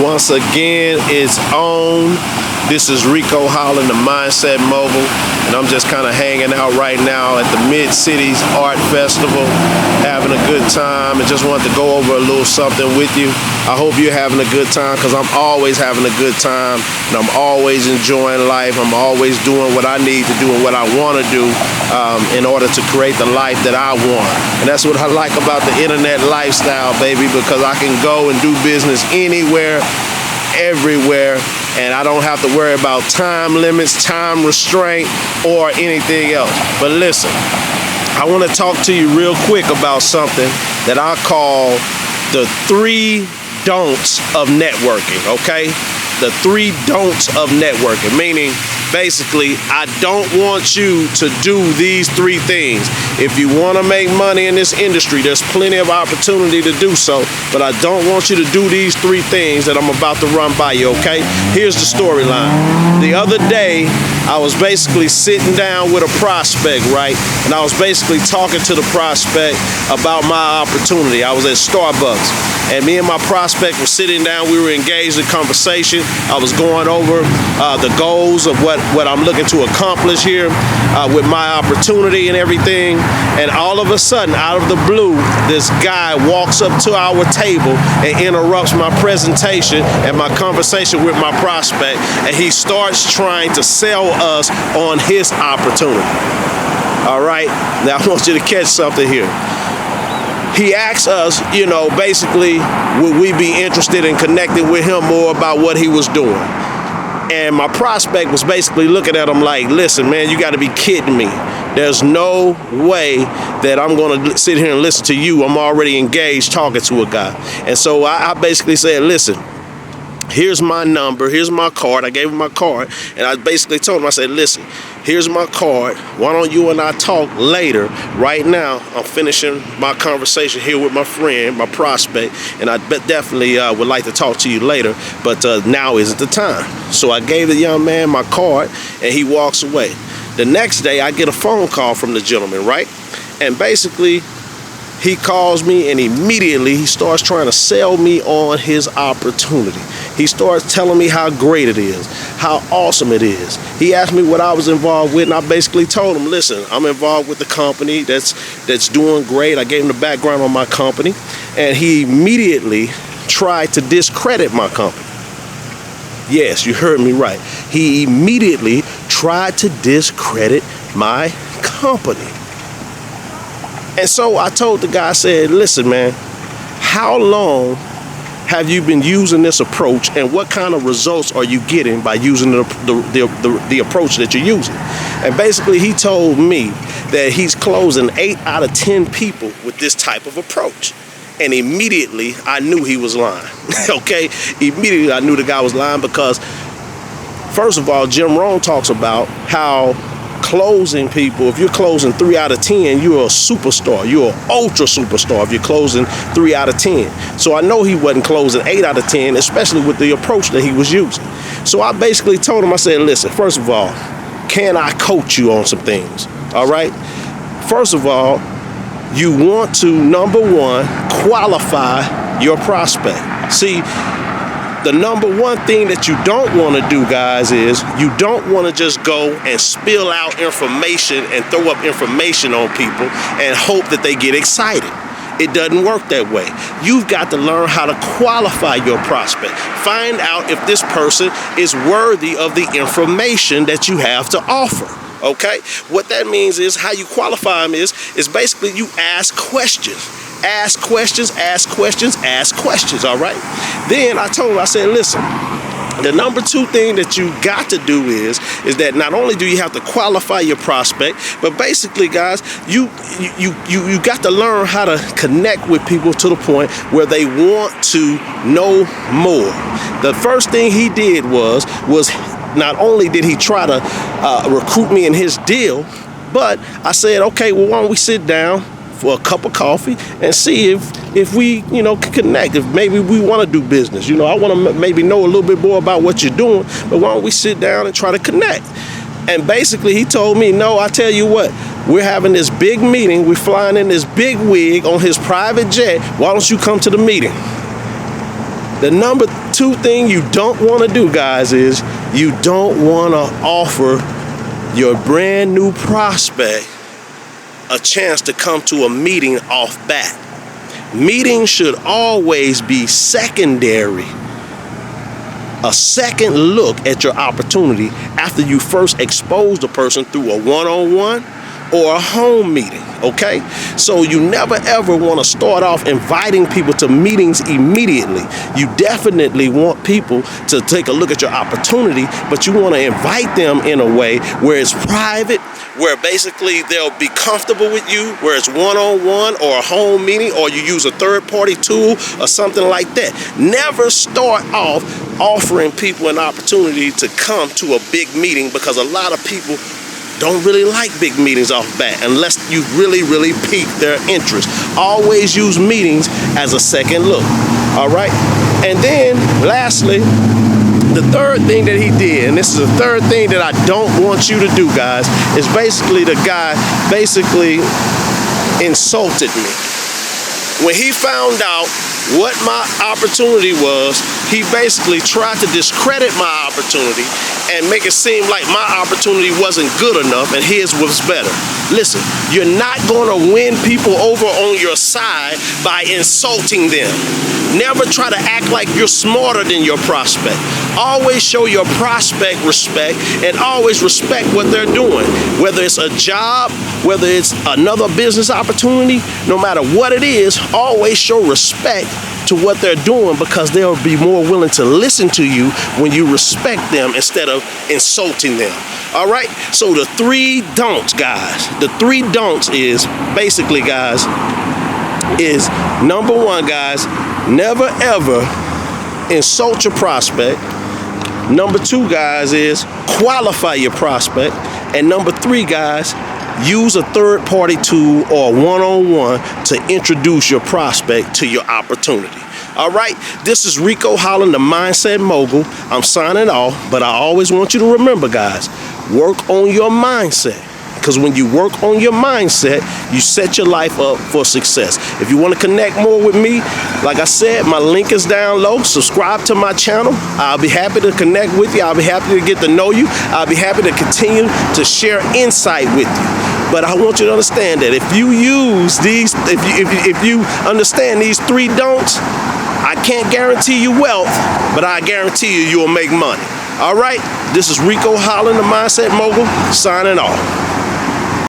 Once again, it's on. This is Reko, Holland, the Mindset Mogul, and I'm just kind of hanging out right now at the Mid-Cities Art Festival, having a good time, and just wanted to go over a little something with you. I hope you're having a good time, because I'm always having a good time, and I'm always enjoying life. I'm always doing what I need to do and what I want to do in order to create the life that I want. And that's what I like about the internet lifestyle, baby, because I can go and do business anywhere, everywhere, and I don't have to worry about time limits, time restraint, or anything else. But listen, I want to talk to you real quick about something that I call the 3 don'ts of networking, okay? The 3 don'ts of networking, meaning basically, I don't want you to do these 3 things. If you want to make money in this industry, there's plenty of opportunity to do so, but I don't want you to do these 3 things that I'm about to run by you, okay? Here's the storyline. The other day, I was basically sitting down with a prospect, right? And I was basically talking to the prospect about my opportunity. I was at Starbucks, and me and my prospect were sitting down. We were engaged in conversation. I was going over the goals of what I'm looking to accomplish here with my opportunity and everything. And all of a sudden, out of the blue, this guy walks up to our table and interrupts my presentation and my conversation with my prospect, and he starts trying to sell us on his opportunity. All right, now I want you to catch something here. He asked us, basically, would we be interested in connecting with him more about what he was doing? And my prospect was basically looking at him like, listen, man, you got to be kidding me. There's no way that I'm going to sit here and listen to you. I'm already engaged talking to a guy. And so I basically said, listen, here's my number, here's my card. I gave him my card, and I basically told him, I said, listen, here's my card. Why don't you and I talk later? Right now, I'm finishing my conversation here with my friend, my prospect, and I definitely would like to talk to you later, but now isn't the time. So I gave the young man my card, and he walks away. The next day, I get a phone call from the gentleman, right? And basically, he calls me, and immediately he starts trying to sell me on his opportunity. He starts telling me how great it is, how awesome it is. He asked me what I was involved with, and I basically told him, listen, I'm involved with the company that's doing great. I gave him the background on my company, and he immediately tried to discredit my company. Yes, you heard me right. He immediately tried to discredit my company. And so I told the guy, I said, listen, man, how long have you been using this approach, and what kind of results are you getting by using the approach that you're using? And basically, he told me that he's closing 8 out of 10 people with this type of approach. And immediately, I knew he was lying, okay? Immediately, I knew the guy was lying because, first of all, Jim Rohn talks about how closing people, if you're closing 3 out of 10, you're a superstar. You're an ultra superstar if you're closing 3 out of 10. So I know he wasn't closing 8 out of 10, especially with the approach that he was using. So I basically told him, I said, listen, first of all, can I coach you on some things? All right? First of all, you want to, number 1, qualify your prospect. See, the number 1 thing that you don't want to do, guys, is you don't want to just go and spill out information and throw up information on people and hope that they get excited. It doesn't work that way. You've got to learn how to qualify your prospect. Find out if this person is worthy of the information that you have to offer. Okay? What that means is, how you qualify them is basically you ask questions. Ask questions, ask questions, ask questions, all right? Then I told him, I said, listen, the number 2 thing that you got to do is that not only do you have to qualify your prospect, but basically, guys, you got to learn how to connect with people to the point where they want to know more. The first thing he did was not only did he try to recruit me in his deal, but I said, okay, well, why don't we sit down for a cup of coffee and see if we, can connect, if maybe we want to do business. I want to maybe know a little bit more about what you're doing, but why don't we sit down and try to connect? And basically he told me, no, I tell you what, we're having this big meeting, we're flying in this big wig on his private jet, why don't you come to the meeting? The number two things you don't want to do, guys, is you don't want to offer your brand new prospect a chance to come to a meeting off bat. Meetings should always be secondary, a second look at your opportunity after you first expose the person through a one-on-one or a home meeting, okay? So you never ever want to start off inviting people to meetings immediately. You definitely want people to take a look at your opportunity, but you want to invite them in a way where it's private, where basically they'll be comfortable with you, where it's one-on-one or a home meeting, or you use a third-party tool or something like that. Never start off offering people an opportunity to come to a big meeting, because a lot of people don't really like big meetings off bat unless you really pique their interest. Always use meetings as a second look, all right? And then lastly, the third thing that he did, and this is the third thing that I don't want you to do, guys, is basically the guy basically insulted me. When he found out what my opportunity was, he basically tried to discredit my opportunity and make it seem like my opportunity wasn't good enough and his was better. Listen, you're not going to win people over on your side by insulting them. Never try to act like you're smarter than your prospect. Always show your prospect respect, and always respect what they're doing. Whether it's a job, whether it's another business opportunity, no matter what it is, always show respect to what they're doing, because they'll be more willing to listen to you when you respect them instead of insulting them. All right? So the 3 don'ts, guys. The 3 don'ts is basically, guys, is number 1, guys, never ever insult your prospect. Number 2, guys, is qualify your prospect. And number 3, guys, use a third-party tool or one-on-one to introduce your prospect to your opportunity. All right, this is Reko Holland, the Mindset Mogul. I'm signing off, but I always want you to remember, guys, work on your mindset. Because when you work on your mindset, you set your life up for success. If you want to connect more with me, like I said, my link is down low. Subscribe to my channel. I'll be happy to connect with you. I'll be happy to get to know you. I'll be happy to continue to share insight with you. But I want you to understand that if you use these, if you understand these 3 don'ts, I can't guarantee you wealth, but I guarantee you you'll make money. All right, this is Reko Holland, the Mindset Mogul, signing off.